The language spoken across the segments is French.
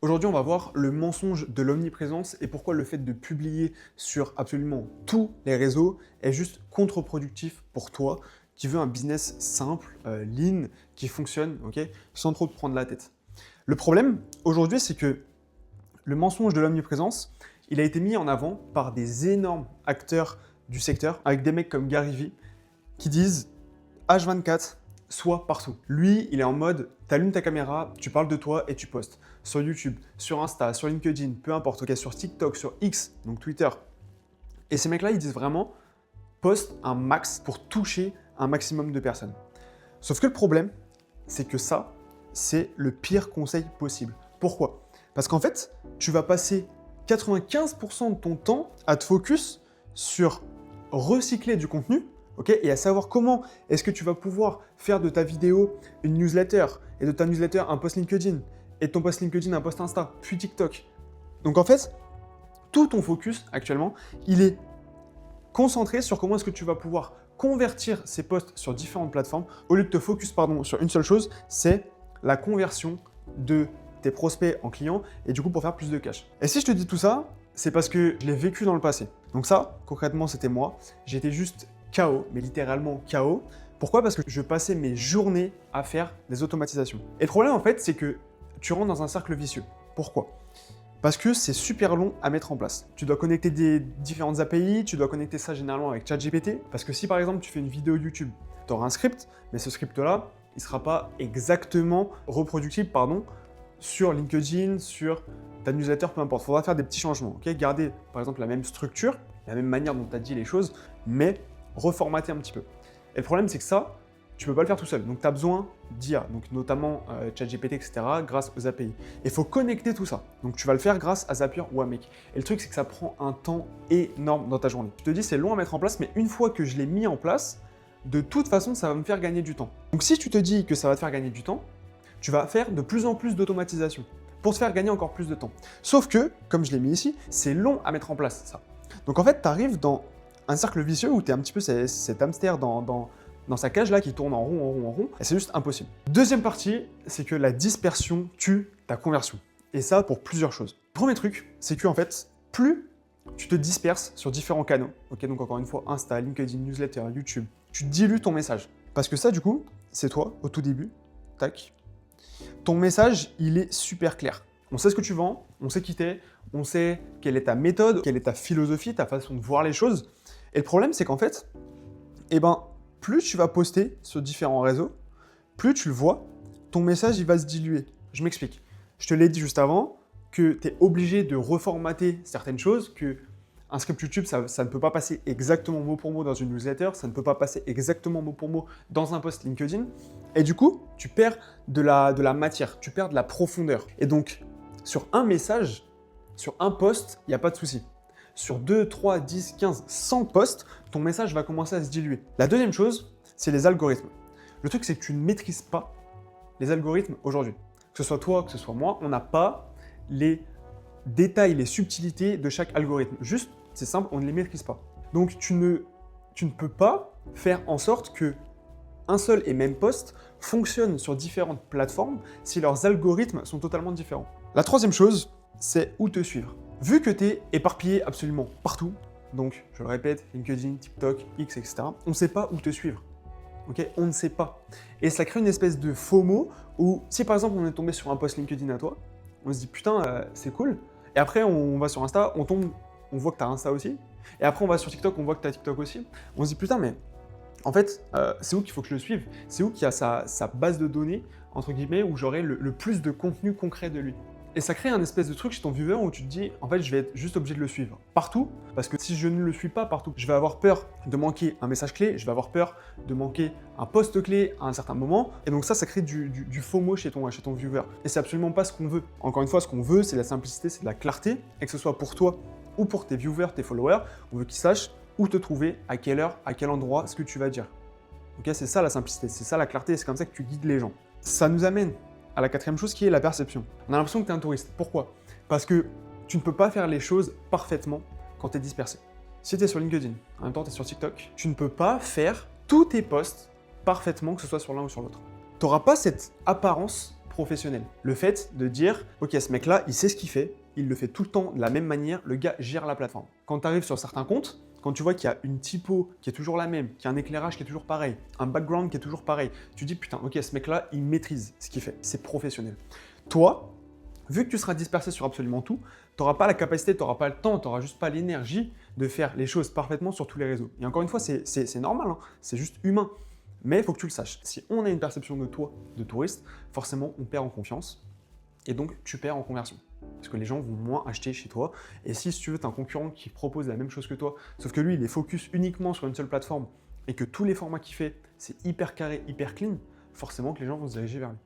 Aujourd'hui, on va voir le mensonge de l'omniprésence et pourquoi le fait de publier sur absolument tous les réseaux est juste contre-productif pour toi qui veux un business simple, lean, qui fonctionne, ok, sans trop te prendre la tête. Le problème aujourd'hui, c'est que le mensonge de l'omniprésence, il a été mis en avant par des énormes acteurs du secteur, avec des mecs comme Gary Vee, qui disent H24, sois partout. Lui, il est en mode, t'allumes ta caméra, tu parles de toi et tu postes. Sur YouTube, sur Insta, sur LinkedIn, peu importe, ok, sur TikTok, sur X, donc Twitter. Et ces mecs-là, ils disent vraiment, poste un max pour toucher un maximum de personnes. Sauf que le problème, c'est que ça, c'est le pire conseil possible. Pourquoi? Parce qu'en fait, tu vas passer 95% de ton temps à te focus sur recycler du contenu, ok, et à savoir comment est-ce que tu vas pouvoir faire de ta vidéo une newsletter, et de ta newsletter un post LinkedIn, et de ton post LinkedIn un post Insta, puis TikTok. Donc en fait, tout ton focus actuellement, il est concentré sur comment est-ce que tu vas pouvoir convertir ces posts sur différentes plateformes, au lieu de te focus sur une seule chose, c'est la conversion de tes prospects en clients, et du coup pour faire plus de cash. Et si je te dis tout ça, c'est parce que je l'ai vécu dans le passé. Donc ça, concrètement, c'était moi. J'étais juste KO, mais littéralement KO. Pourquoi? Parce que je passais mes journées à faire des automatisations. Et le problème, en fait, c'est que tu rentres dans un cercle vicieux. Pourquoi? Parce que c'est super long à mettre en place. Tu dois connecter des différentes API, tu dois connecter ça généralement avec ChatGPT. Parce que si par exemple tu fais une vidéo YouTube, tu auras un script, mais ce script-là, il ne sera pas exactement reproductible sur LinkedIn, sur ta newsletter, peu importe. Il faudra faire des petits changements. Okay, garder par exemple la même structure, la même manière dont tu as dit les choses, mais reformater un petit peu. Et le problème, c'est que ça, tu ne peux pas le faire tout seul. Donc, tu as besoin d'IA, donc notamment ChatGPT, etc., grâce aux API. Il faut connecter tout ça. Donc, tu vas le faire grâce à Zapier ou à Make. Et le truc, c'est que ça prend un temps énorme dans ta journée. Je te dis, c'est long à mettre en place, mais une fois que je l'ai mis en place, de toute façon, ça va me faire gagner du temps. Donc, si tu te dis que ça va te faire gagner du temps, tu vas faire de plus en plus d'automatisation pour te faire gagner encore plus de temps. Sauf que, comme je l'ai mis ici, c'est long à mettre en place, ça. Donc, en fait, tu arrives dans un cercle vicieux où tu es un petit peu cet hamster dans sa cage là qui tourne en rond, en rond, en rond, et c'est juste impossible. Deuxième partie, c'est que la dispersion tue ta conversion. Et ça pour plusieurs choses. Premier truc, c'est que en fait, plus tu te disperses sur différents canaux, ok, donc encore une fois, Insta, LinkedIn, newsletter, YouTube, tu dilues ton message. Parce que ça, du coup, c'est toi, au tout début, tac. Ton message, il est super clair. On sait ce que tu vends, on sait qui t'es, on sait quelle est ta méthode, quelle est ta philosophie, ta façon de voir les choses. Et le problème, c'est qu'en fait, plus tu vas poster sur différents réseaux, plus tu le vois, ton message il va se diluer. Je m'explique. Je te l'ai dit juste avant que tu es obligé de reformater certaines choses, que un script YouTube, ça ne peut pas passer exactement mot pour mot dans une newsletter, ça ne peut pas passer exactement mot pour mot dans un post LinkedIn. Et du coup, tu perds de la matière, tu perds de la profondeur. Et donc, sur un message, sur un post, il n'y a pas de souci. Sur 2, 3, 10, 15, 100 posts, ton message va commencer à se diluer. La deuxième chose, c'est les algorithmes. Le truc, c'est que tu ne maîtrises pas les algorithmes aujourd'hui. Que ce soit toi, que ce soit moi, on n'a pas les détails, les subtilités de chaque algorithme. Juste, c'est simple, on ne les maîtrise pas. Donc, tu ne peux pas faire en sorte que un seul et même post fonctionne sur différentes plateformes si leurs algorithmes sont totalement différents. La troisième chose, c'est où te suivre. Vu que tu es éparpillé absolument partout, donc je le répète, LinkedIn, TikTok, X, etc., on ne sait pas où te suivre. Okay, on ne sait pas. Et ça crée une espèce de FOMO où, si par exemple on est tombé sur un post LinkedIn à toi, on se dit putain, c'est cool. Et après, on va sur Insta, on voit que tu as Insta aussi. Et après, on va sur TikTok, on voit que tu as TikTok aussi. On se dit putain, mais en fait, c'est où qu'il faut que je le suive? C'est où qu'il y a sa base de données, entre guillemets, où j'aurai le plus de contenu concret de lui. Et ça crée un espèce de truc chez ton viewer où tu te dis, en fait, je vais être juste obligé de le suivre partout, parce que si je ne le suis pas partout, je vais avoir peur de manquer un message clé, je vais avoir peur de manquer un post clé à un certain moment, et donc ça crée du FOMO chez ton viewer. Et c'est absolument pas ce qu'on veut. Encore une fois, ce qu'on veut, c'est la simplicité, c'est de la clarté, et que ce soit pour toi ou pour tes viewers, tes followers, on veut qu'ils sachent où te trouver, à quelle heure, à quel endroit, ce que tu vas dire. Ok, c'est ça la simplicité, c'est ça la clarté, et c'est comme ça que tu guides les gens. Ça nous amène à la quatrième chose qui est la perception. On a l'impression que tu es un touriste. Pourquoi? Parce que tu ne peux pas faire les choses parfaitement quand tu es dispersé. Si tu es sur LinkedIn, en même temps tu es sur TikTok, tu ne peux pas faire tous tes posts parfaitement, que ce soit sur l'un ou sur l'autre. Tu n'auras pas cette apparence professionnel. Le fait de dire, ok, ce mec-là, il sait ce qu'il fait, il le fait tout le temps de la même manière, le gars gère la plateforme. Quand tu arrives sur certains comptes, quand tu vois qu'il y a une typo qui est toujours la même, qu'il y a un éclairage qui est toujours pareil, un background qui est toujours pareil, tu dis putain, ok, ce mec-là, il maîtrise ce qu'il fait, c'est professionnel. Toi, vu que tu seras dispersé sur absolument tout, tu n'auras pas la capacité, tu n'auras pas le temps, tu n'auras juste pas l'énergie de faire les choses parfaitement sur tous les réseaux. Et encore une fois, c'est normal, hein, c'est juste humain. Mais il faut que tu le saches. Si on a une perception de toi, de touriste, forcément, on perd en confiance. Et donc, tu perds en conversion. Parce que les gens vont moins acheter chez toi. Et si tu veux, tu as un concurrent qui propose la même chose que toi, sauf que lui, il est focus uniquement sur une seule plateforme et que tous les formats qu'il fait, c'est hyper carré, hyper clean, forcément que les gens vont se diriger vers lui.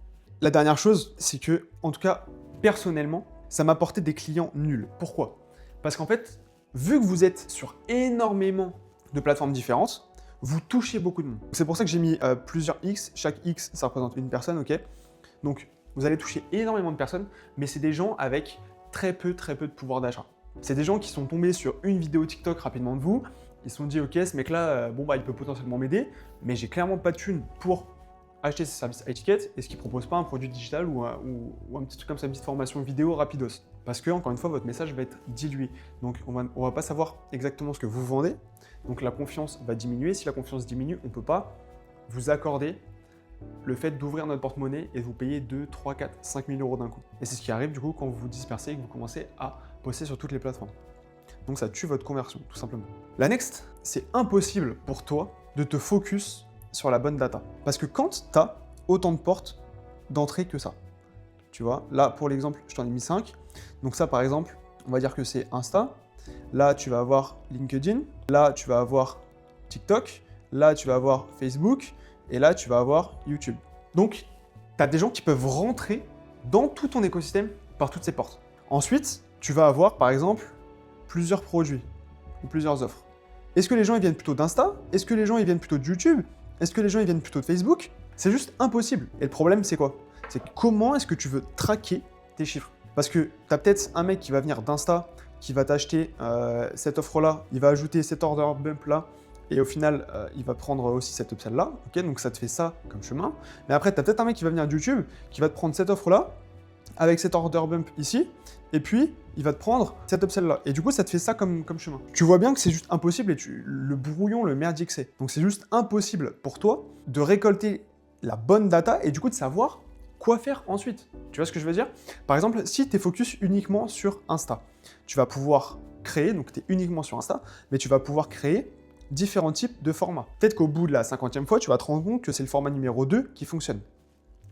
La dernière chose, c'est que, en tout cas, personnellement, ça m'a apporté des clients nuls. Pourquoi? Parce qu'en fait, vu que vous êtes sur énormément de plateformes différentes, vous touchez beaucoup de monde. C'est pour ça que j'ai mis plusieurs X. Chaque X, ça représente une personne, ok? Donc, vous allez toucher énormément de personnes, mais c'est des gens avec très peu de pouvoir d'achat. C'est des gens qui sont tombés sur une vidéo TikTok rapidement de vous, ils se sont dit, ok, ce mec-là, il peut potentiellement m'aider, mais j'ai clairement pas de thunes pour acheter ses services à étiquette. Est-ce qu'il ne propose pas un produit digital ou un petit truc comme ça, une petite formation vidéo rapidos? Parce que, encore une fois, votre message va être dilué. Donc, on va pas savoir exactement ce que vous vendez. Donc, la confiance va diminuer. Si la confiance diminue, on ne peut pas vous accorder le fait d'ouvrir notre porte-monnaie et de vous payer 2, 3, 4, 5 000 euros d'un coup. Et c'est ce qui arrive du coup quand vous vous dispersez et que vous commencez à poster sur toutes les plateformes. Donc, ça tue votre conversion, tout simplement. La next, c'est impossible pour toi de te focus sur la bonne data. Parce que quand tu as autant de portes d'entrée que ça, tu vois, là, pour l'exemple, je t'en ai mis 5. Donc ça, par exemple, on va dire que c'est Insta. Là, tu vas avoir LinkedIn. Là, tu vas avoir TikTok. Là, tu vas avoir Facebook. Et là, tu vas avoir YouTube. Donc, tu as des gens qui peuvent rentrer dans tout ton écosystème par toutes ces portes. Ensuite, tu vas avoir, par exemple, plusieurs produits ou plusieurs offres. Est-ce que les gens ils viennent plutôt d'Insta? Est-ce que les gens ils viennent plutôt de YouTube? Est-ce que les gens ils viennent plutôt de Facebook? C'est juste impossible. Et le problème, c'est quoi? C'est comment est-ce que tu veux traquer tes chiffres? Parce que tu as peut-être un mec qui va venir d'Insta, qui va t'acheter cette offre-là, il va ajouter cet order bump là, et au final, il va prendre aussi cette upsell-là. Okay, donc ça te fait ça comme chemin. Mais après, tu as peut-être un mec qui va venir de YouTube, qui va te prendre cette offre-là, avec cet order bump ici, et puis il va te prendre cette upsell-là. Et du coup, ça te fait ça comme chemin. Tu vois bien que c'est juste impossible, et le brouillon, le merdier que c'est. Donc c'est juste impossible pour toi de récolter la bonne data, et du coup de savoir quoi faire ensuite. Tu vois ce que je veux dire? Par exemple, si tu es focus uniquement sur Insta, tu vas pouvoir créer, donc tu es uniquement sur Insta, mais tu vas pouvoir créer différents types de formats. Peut-être qu'au bout de la 50e fois, tu vas te rendre compte que c'est le format numéro 2 qui fonctionne.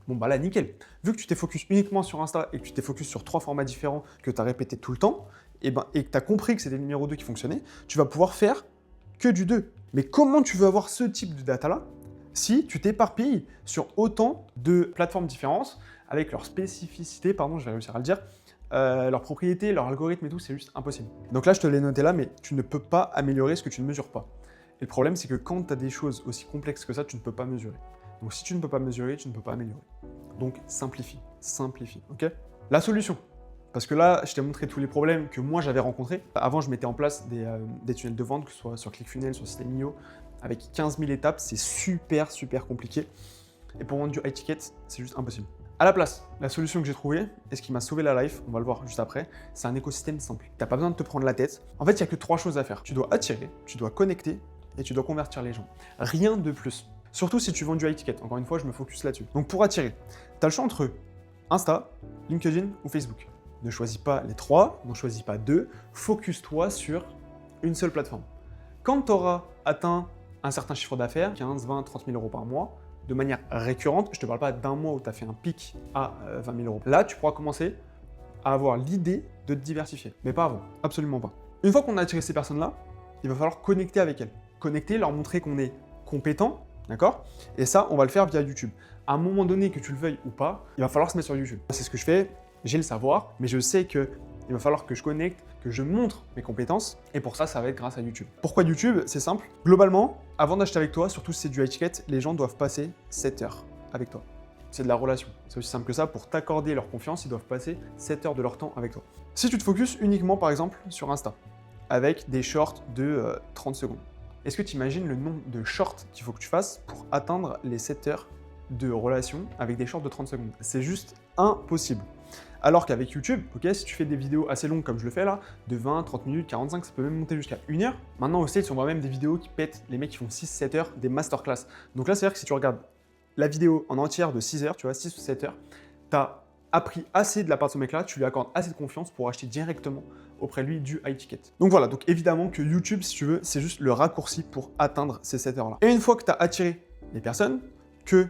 Bon bah là, nickel. Vu que tu t'es focus uniquement sur Insta et que tu t'es focus sur 3 formats différents que tu as répété tout le temps, et que tu as compris que c'était le numéro 2 qui fonctionnait, tu vas pouvoir faire que du 2. Mais comment tu veux avoir ce type de data-là si tu t'éparpilles sur autant de plateformes différentes, avec leurs spécificités, pardon, je vais réussir à le dire, leurs propriétés, leurs algorithmes et tout, c'est juste impossible. Donc là, je te l'ai noté là, mais tu ne peux pas améliorer ce que tu ne mesures pas. Et le problème, c'est que quand tu as des choses aussi complexes que ça, tu ne peux pas mesurer. Donc si tu ne peux pas mesurer, tu ne peux pas améliorer. Donc simplifie, ok? La solution. Parce que là, je t'ai montré tous les problèmes que moi j'avais rencontrés. Avant, je mettais en place des tunnels de vente, que ce soit sur ClickFunnels, sur System.io, avec 15 000 étapes, c'est super compliqué. Et pour vendre du high ticket, c'est juste impossible. À la place, la solution que j'ai trouvée, et ce qui m'a sauvé la life, on va le voir juste après, c'est un écosystème simple. Tu n'as pas besoin de te prendre la tête. En fait, il n'y a que 3 choses à faire. Tu dois attirer, tu dois connecter et tu dois convertir les gens. Rien de plus. Surtout si tu vends du high ticket. Encore une fois, je me focus là-dessus. Donc pour attirer, tu as le choix entre Insta, LinkedIn ou Facebook. Ne choisis pas les 3, n'en choisis pas 2. Focus-toi sur une seule plateforme. Quand tu auras atteint un certain chiffre d'affaires, 15, 20, 30 000 euros par mois, de manière récurrente, je ne te parle pas d'un mois où tu as fait un pic à 20 000 euros. Là, tu pourras commencer à avoir l'idée de te diversifier. Mais pas avant, absolument pas. Une fois qu'on a attiré ces personnes-là, il va falloir connecter avec elles. Connecter, leur montrer qu'on est compétent, d'accord? Et ça, on va le faire via YouTube. À un moment donné, que tu le veuilles ou pas, il va falloir se mettre sur YouTube. C'est ce que je fais, j'ai le savoir, mais je sais qu'il va falloir que je connecte, que je montre mes compétences, et pour ça, ça va être grâce à YouTube. Pourquoi YouTube? C'est simple. Globalement, avant d'acheter avec toi, surtout si c'est du high ticket, les gens doivent passer 7 heures avec toi. C'est de la relation. C'est aussi simple que ça. Pour t'accorder leur confiance, ils doivent passer 7 heures de leur temps avec toi. Si tu te focuses uniquement, par exemple, sur Insta, avec des shorts de 30 secondes, est-ce que tu imagines le nombre de shorts qu'il faut que tu fasses pour atteindre les 7 heures de relation avec des shorts de 30 secondes? C'est juste impossible. Alors qu'avec YouTube, ok, si tu fais des vidéos assez longues comme je le fais là, de 20, 30 minutes, 45, ça peut même monter jusqu'à 1 heure. Maintenant, au States, on voit même des vidéos qui pètent, les mecs qui font 6-7 heures, des masterclass. Donc là, c'est-à-dire que si tu regardes la vidéo en entière de 6 heures, tu vois, 6 ou 7 heures, tu as appris assez de la part de ce mec-là, tu lui accordes assez de confiance pour acheter directement auprès de lui du high ticket. Donc voilà, donc évidemment que YouTube, si tu veux, c'est juste le raccourci pour atteindre ces 7 heures-là. Et une fois que tu as attiré les personnes, que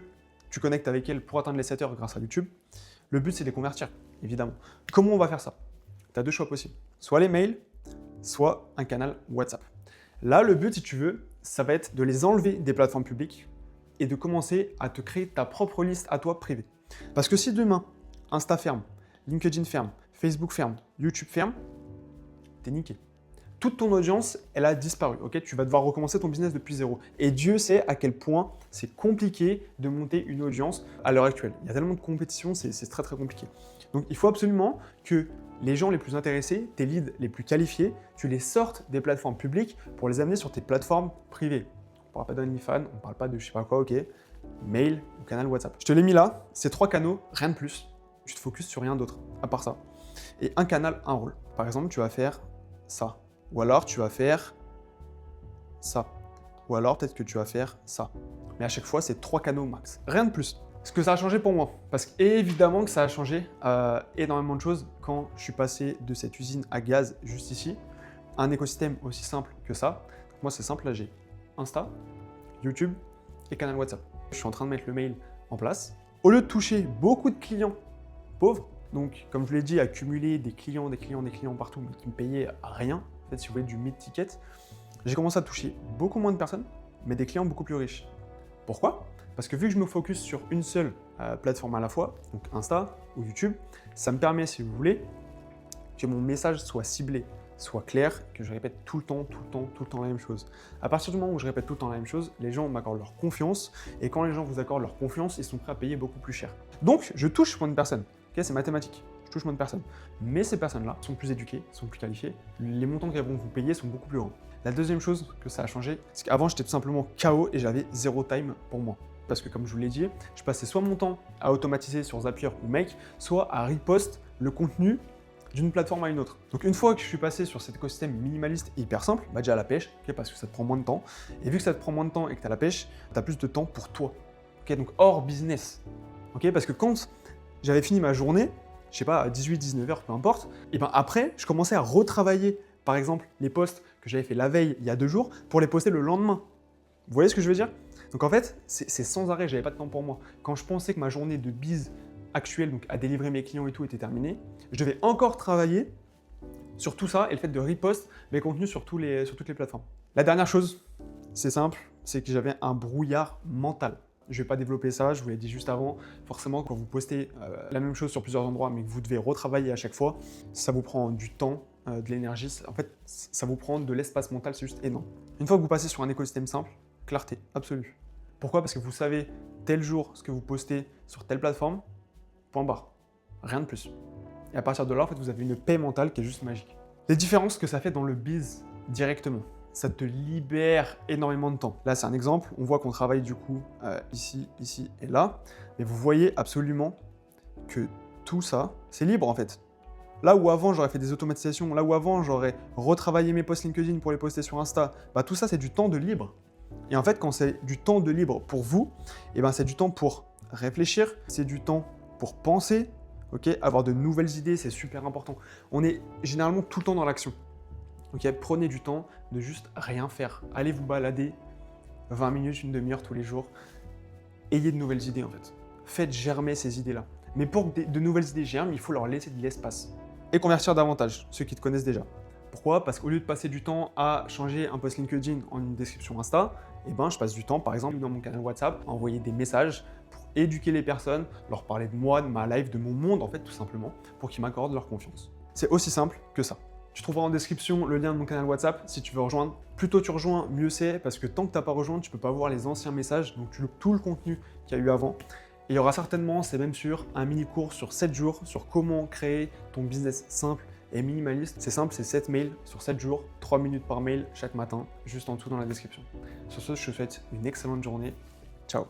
tu connectes avec elles pour atteindre les 7 heures grâce à YouTube, le but, c'est de les convertir, évidemment. Comment on va faire ça? Tu as deux choix possibles. Soit les mails, soit un canal WhatsApp. Là, le but, si tu veux, ça va être de les enlever des plateformes publiques et de commencer à te créer ta propre liste à toi privée. Parce que si demain, Insta ferme, LinkedIn ferme, Facebook ferme, YouTube ferme, t'es niqué. Toute ton audience, elle a disparu. Ok, tu vas devoir recommencer ton business depuis zéro. Et Dieu sait à quel point c'est compliqué de monter une audience à l'heure actuelle. Il y a tellement de compétition, c'est très très compliqué. Donc il faut absolument que les gens les plus intéressés, tes leads les plus qualifiés, tu les sortes des plateformes publiques pour les amener sur tes plateformes privées. On ne parle pas d'OnlyFans, on ne parle pas de je sais pas quoi, ok, mail ou canal WhatsApp. Je te l'ai mis là, ces 3 canaux, rien de plus. Tu te focuses sur rien d'autre à part ça. Et un canal, un rôle. Par exemple, tu vas faire ça. Ou alors tu vas faire ça. Ou alors peut-être que tu vas faire ça. Mais à chaque fois, c'est 3 canaux max. Rien de plus. Ce que ça a changé pour moi, parce qu'évidemment que ça a changé énormément de choses quand je suis passé de cette usine à gaz juste ici, à un écosystème aussi simple que ça. Donc moi, c'est simple, là j'ai Insta, YouTube et canal WhatsApp. Je suis en train de mettre le mail en place. Au lieu de toucher beaucoup de clients pauvres, donc comme je l'ai dit, accumuler des clients partout, mais qui me payaient rien, en fait, si vous voulez du mid-ticket, j'ai commencé à toucher beaucoup moins de personnes, mais des clients beaucoup plus riches. Pourquoi? Parce que vu que je me focus sur une seule plateforme à la fois, donc Insta ou YouTube, ça me permet, si vous voulez, que mon message soit ciblé, soit clair, que je répète tout le temps la même chose. À partir du moment où je répète tout le temps la même chose, les gens m'accordent leur confiance, et quand les gens vous accordent leur confiance, ils sont prêts à payer beaucoup plus cher. Donc, je touche moins de personnes. Okay, c'est mathématique. Je touche moins de personnes. Mais ces personnes-là sont plus éduquées, sont plus qualifiées. Les montants qu'elles vont vous payer sont beaucoup plus grands. La deuxième chose que ça a changé, c'est qu'avant, j'étais tout simplement KO et j'avais zéro time pour moi. Parce que comme je vous l'ai dit, je passais soit mon temps à automatiser sur Zapier ou Make, soit à repost le contenu d'une plateforme à une autre. Donc une fois que je suis passé sur cet écosystème minimaliste et hyper simple, bah déjà la pêche, okay, parce que ça te prend moins de temps. Et vu que ça te prend moins de temps et que tu as la pêche, tu as plus de temps pour toi. Okay, donc hors business. Okay, parce que quand j'avais fini ma journée, je sais pas, à 18-19 heures, peu importe, et ben après, je commençais à retravailler, par exemple, les posts que j'avais fait la veille, il y a 2 jours, pour les poster le lendemain. Vous voyez ce que je veux dire? Donc en fait, c'est sans arrêt, j'avais pas de temps pour moi. Quand je pensais que ma journée de bise actuelle, donc à délivrer mes clients et tout, était terminée, je devais encore travailler sur tout ça et le fait de repost mes contenus sur toutes les plateformes. La dernière chose, c'est simple, c'est que j'avais un brouillard mental. Je ne vais pas développer ça, je vous l'ai dit juste avant. Forcément, quand vous postez la même chose sur plusieurs endroits, mais que vous devez retravailler à chaque fois, ça vous prend du temps, de l'énergie. En fait, ça vous prend de l'espace mental, c'est juste énorme. Une fois que vous passez sur un écosystème simple, clarté absolue. Pourquoi? Parce que vous savez tel jour ce que vous postez sur telle plateforme, point barre. Rien de plus. Et à partir de là, en fait, vous avez une paix mentale qui est juste magique. Les différences que ça fait dans le biz directement. Ça te libère énormément de temps. Là, c'est un exemple. On voit qu'on travaille du coup ici, ici et là. Mais vous voyez absolument que tout ça, c'est libre en fait. Là où avant, j'aurais fait des automatisations, là où avant, j'aurais retravaillé mes posts LinkedIn pour les poster sur Insta, bah, tout ça, c'est du temps de libre. Et en fait, quand c'est du temps de libre pour vous, eh ben, c'est du temps pour réfléchir, c'est du temps pour penser, okay, avoir de nouvelles idées, c'est super important. On est généralement tout le temps dans l'action. Okay, prenez du temps de juste rien faire. Allez vous balader 20 minutes, une demi-heure tous les jours. Ayez de nouvelles idées en fait. Faites germer ces idées-là. Mais pour que de nouvelles idées germent, il faut leur laisser de l'espace. Et convertir davantage, ceux qui te connaissent déjà. Pourquoi? Parce qu'au lieu de passer du temps à changer un post LinkedIn en une description Insta, eh ben, je passe du temps, par exemple, dans mon canal WhatsApp, à envoyer des messages pour éduquer les personnes, leur parler de moi, de ma life, de mon monde en fait, tout simplement, pour qu'ils m'accordent leur confiance. C'est aussi simple que ça. Tu trouveras en description le lien de mon canal WhatsApp si tu veux rejoindre. Plus tôt tu rejoins, mieux c'est, parce que tant que tu n'as pas rejoint, tu ne peux pas voir les anciens messages, donc tu loupes tout le contenu qu'il y a eu avant. Et il y aura certainement, c'est même sûr, un mini-cours sur 7 jours sur comment créer ton business simple et minimaliste. C'est simple, c'est 7 mails sur 7 jours, 3 minutes par mail chaque matin, juste en dessous dans la description. Sur ce, je te souhaite une excellente journée. Ciao.